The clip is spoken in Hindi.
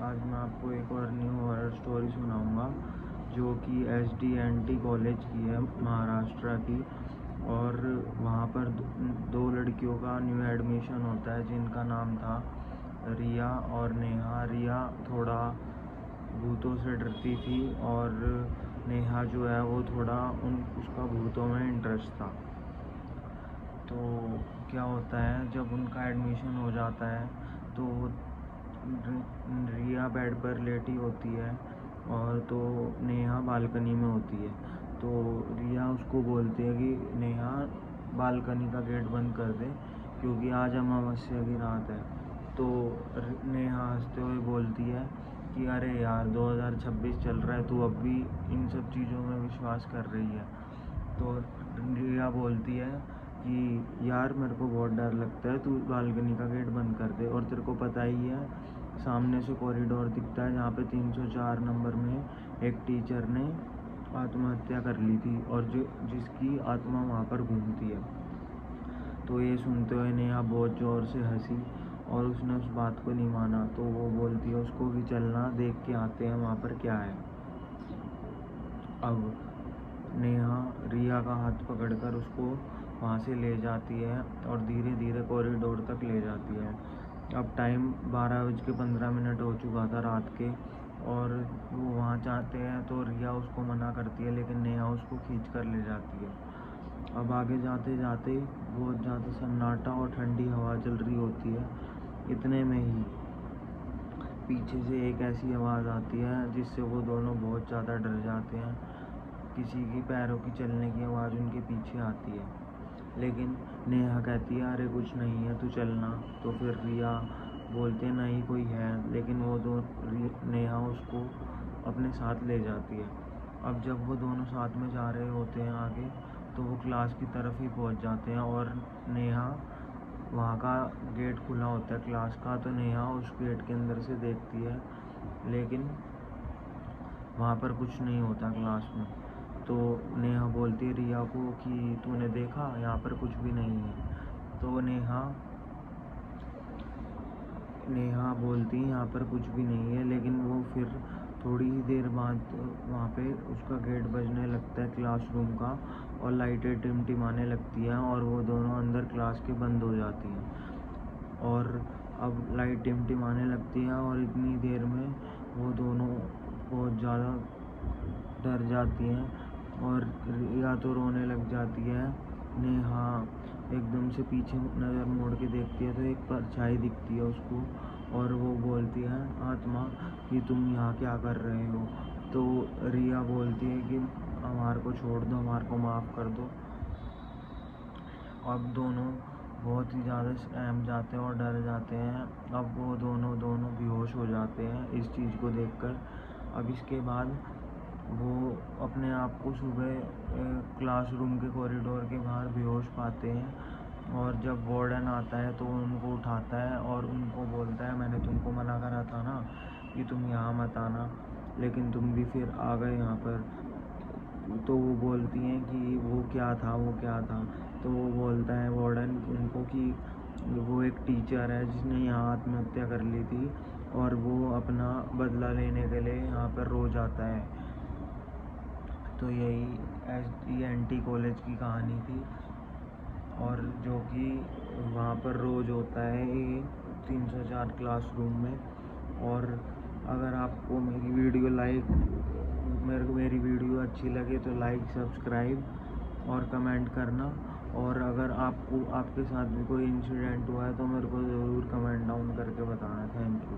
आज मैं आपको एक और न्यू हॉरर स्टोरी सुनाऊंगा जो कि SDNT कॉलेज की है, महाराष्ट्र की। और वहाँ पर दो लड़कियों का न्यू एडमिशन होता है जिनका नाम था रिया और नेहा। रिया थोड़ा भूतों से डरती थी और नेहा जो है वो थोड़ा उसका भूतों में इंटरेस्ट था। तो क्या होता है, जब उनका एडमिशन हो जाता है तो रिया बेड पर लेटी होती है और तो नेहा बालकनी में होती है। तो रिया उसको बोलती है कि नेहा बालकनी का गेट बंद कर दे क्योंकि आज अमावस्या की रात है। तो नेहा हंसते हुए बोलती है कि अरे यार 2026 चल रहा है, तू अब भी इन सब चीज़ों में विश्वास कर रही है। तो रिया बोलती है कि यार मेरे को बहुत डर लगता है, तू बालकनी का गेट बंद कर दे। और तेरे को पता ही है, सामने से कॉरिडोर दिखता है जहाँ पे 304 नंबर में एक टीचर ने आत्महत्या कर ली थी और जिसकी आत्मा वहाँ पर घूमती है। तो ये सुनते हुए नेहा बहुत ज़ोर से हंसी और उसने उस बात को नहीं माना। तो वो बोलती है उसको कि चलना देख के आते हैं वहाँ पर क्या है। अब नेहा रिया का हाथ पकड़कर उसको वहाँ से ले जाती है और धीरे धीरे कॉरिडोर तक ले जाती है। अब टाइम 12:15 हो चुका था रात के और वो वहाँ जाते हैं तो रिया उसको मना करती है, लेकिन नेहा उसको खींच कर ले जाती है। अब आगे जाते जाते बहुत ज़्यादा सन्नाटा और ठंडी हवा चल रही होती है। इतने में ही पीछे से एक ऐसी आवाज़ आती है जिससे वो दोनों बहुत ज़्यादा डर जाते हैं। किसी की पैरों की चलने की आवाज़ उनके पीछे आती है, लेकिन नेहा कहती है अरे कुछ नहीं है, तू चलना। तो फिर रिया बोलते नहीं कोई है, लेकिन वो नेहा उसको अपने साथ ले जाती है। अब जब वो दोनों साथ में जा रहे होते हैं आगे, तो वो क्लास की तरफ ही पहुंच जाते हैं और नेहा वहाँ का गेट खुला होता है क्लास का। तो नेहा उस गेट के अंदर से देखती है, लेकिन वहाँ पर कुछ नहीं होता क्लास में। तो नेहा बोलती है रिया को कि तूने देखा, यहाँ पर कुछ भी नहीं है। तो नेहा बोलती है यहाँ पर कुछ भी नहीं है, लेकिन वो फिर थोड़ी ही देर बाद वहाँ पे उसका गेट बजने लगता है क्लासरूम का और लाइटें टिमटिमाने लगती हैं और वो दोनों अंदर क्लास के बंद हो जाती हैं। और अब लाइट टिमटिमाने लगती है और इतनी देर में वो दोनों बहुत ज़्यादा डर जाती हैं और रिया तो रोने लग जाती है। नेहा एकदम से पीछे नज़र मोड़ के देखती है तो एक परछाई दिखती है उसको और वो बोलती है आत्मा कि तुम यहाँ क्या कर रहे हो। तो रिया बोलती है कि हमारे को छोड़ दो, हमारे को माफ़ कर दो। अब दोनों बहुत ही ज़्यादा सहम जाते हैं और डर जाते हैं। अब वो दोनों बेहोश हो जाते हैं इस चीज़ को देखकर। अब इसके बाद वो अपने आप को सुबह क्लासरूम के कॉरिडोर के बाहर बेहोश पाते हैं और जब वार्डन आता है तो उनको उठाता है और उनको बोलता है मैंने तुमको मना करा था ना कि तुम यहाँ मत आना, लेकिन तुम भी फिर आ गए यहाँ पर। तो वो बोलती हैं कि वो क्या था। तो वो बोलता है वार्डन उनको कि वो एक टीचर है जिसने यहाँ आत्महत्या कर ली थी और वो अपना बदला लेने के लिए यहाँ पर रोज़ आता है। तो यही SDNT कॉलेज की कहानी थी और जो कि वहाँ पर रोज़ होता है ये 304 क्लासरूम में। और अगर आपको मेरी वीडियो अच्छी लगे तो लाइक, सब्सक्राइब और कमेंट करना। और अगर आपके साथ भी कोई इंसिडेंट हुआ है तो मेरे को ज़रूर कमेंट डाउन करके बताना। Thank you.